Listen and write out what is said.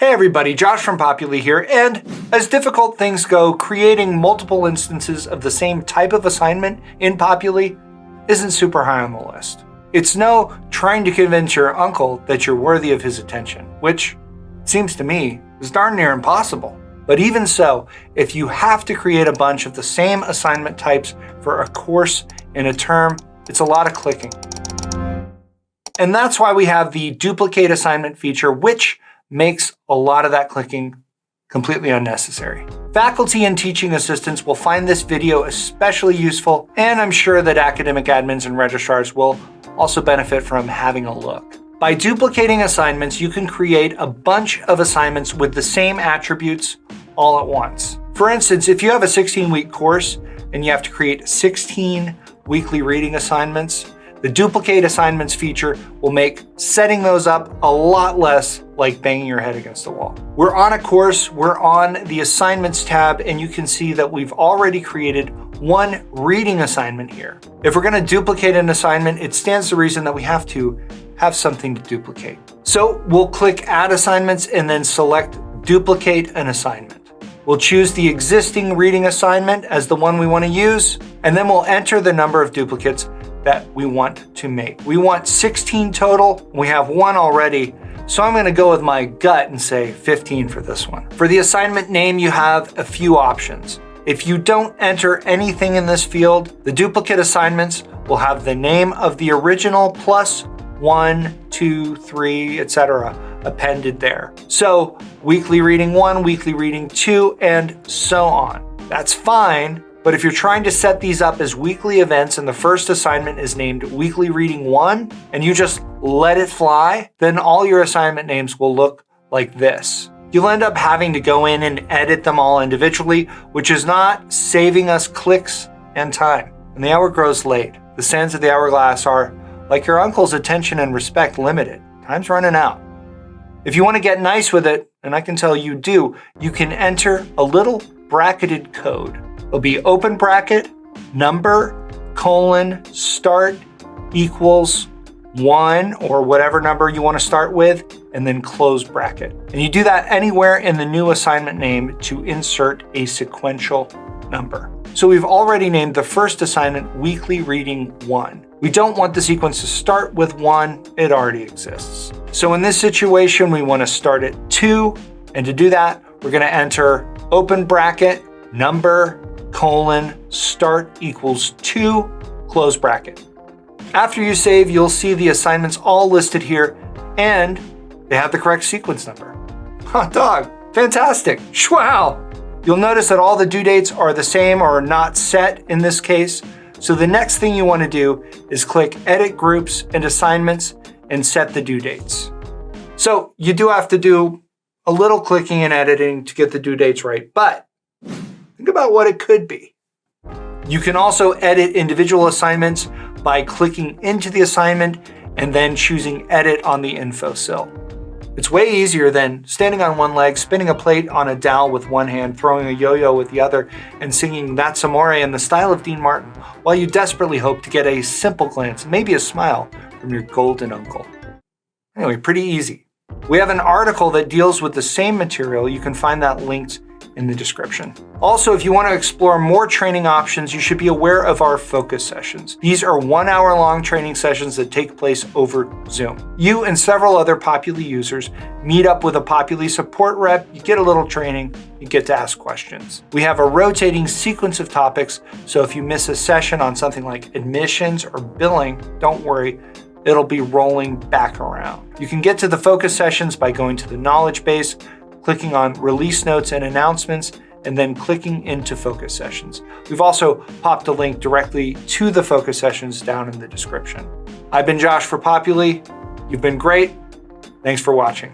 Hey everybody, Josh from Populi here, and as difficult things go, creating multiple instances of the same type of assignment in Populi isn't super high on the list. It's no trying to convince your uncle that you're worthy of his attention, which, it seems to me, is darn near impossible. But even so, if you have to create a bunch of the same assignment types for a course in a term, it's a lot of clicking. And that's why we have the duplicate assignment feature, which makes a lot of that clicking completely unnecessary. Faculty and teaching assistants will find this video especially useful, and I'm sure that academic admins and registrars will also benefit from having a look. By duplicating assignments, you can create a bunch of assignments with the same attributes all at once. For instance, if you have a 16-week course and you have to create 16 weekly reading assignments, the duplicate assignments feature will make setting those up a lot less like banging your head against the wall. We're on a course, we're on the assignments tab, and you can see that we've already created one reading assignment here. If we're going to duplicate an assignment, it stands to reason that we have to have something to duplicate. So we'll click Add Assignments and then select Duplicate an Assignment. We'll choose the existing reading assignment as the one we want to use, and then we'll enter the number of duplicates that we want to make. We want 16 total. We have one already, so I'm going to go with my gut and say 15 for this one. For the assignment name, you have a few options. If you don't enter anything in this field, the duplicate assignments will have the name of the original plus 1, 2, 3, etc. appended there. So weekly reading 1, weekly reading 2, and so on. That's fine. But if you're trying to set these up as weekly events and the first assignment is named Weekly Reading 1 and you just let it fly, then all your assignment names will look like this. You'll end up having to go in and edit them all individually, which is not saving us clicks and time. And the hour grows late. The sands of the hourglass are, like your uncle's attention and respect, limited. Time's running out. If you want to get nice with it, and I can tell you do, you can enter a little bracketed code. It'll be open bracket, number, colon, start equals 1 or whatever number you want to start with, and then close bracket. And you do that anywhere in the new assignment name to insert a sequential number. So we've already named the first assignment Weekly Reading 1. We don't want the sequence to start with 1, it already exists. So in this situation, we want to start at 2, and to do that, we're going to enter open bracket, number, colon, start equals 2, close bracket. After you save, you'll see the assignments all listed here, and they have the correct sequence number. Hot dog, fantastic, wow! You'll notice that all the due dates are the same or not set in this case. So the next thing you want to do is click Edit Groups and Assignments and set the due dates. So you do have to do a little clicking and editing to get the due dates right, but think about what it could be. You can also edit individual assignments by clicking into the assignment and then choosing Edit on the info sill. It's way easier than standing on one leg, spinning a plate on a dowel with one hand, throwing a yo-yo with the other, and singing That's Amore in the style of Dean Martin, while you desperately hope to get a simple glance, maybe a smile, from your golden uncle. Anyway, pretty easy. We have an article that deals with the same material. You can find that linked in the description. Also, if you want to explore more training options, you should be aware of our focus sessions. These are 1-hour-long training sessions that take place over Zoom. You and several other Populi users meet up with a Populi support rep, you get a little training, you get to ask questions. We have a rotating sequence of topics, so if you miss a session on something like admissions or billing, don't worry, it'll be rolling back around. You can get to the focus sessions by going to the knowledge base, clicking on Release Notes and Announcements, and then clicking into Focus Sessions. We've also popped a link directly to the Focus Sessions down in the description. I've been Josh for Populi. You've been great. Thanks for watching.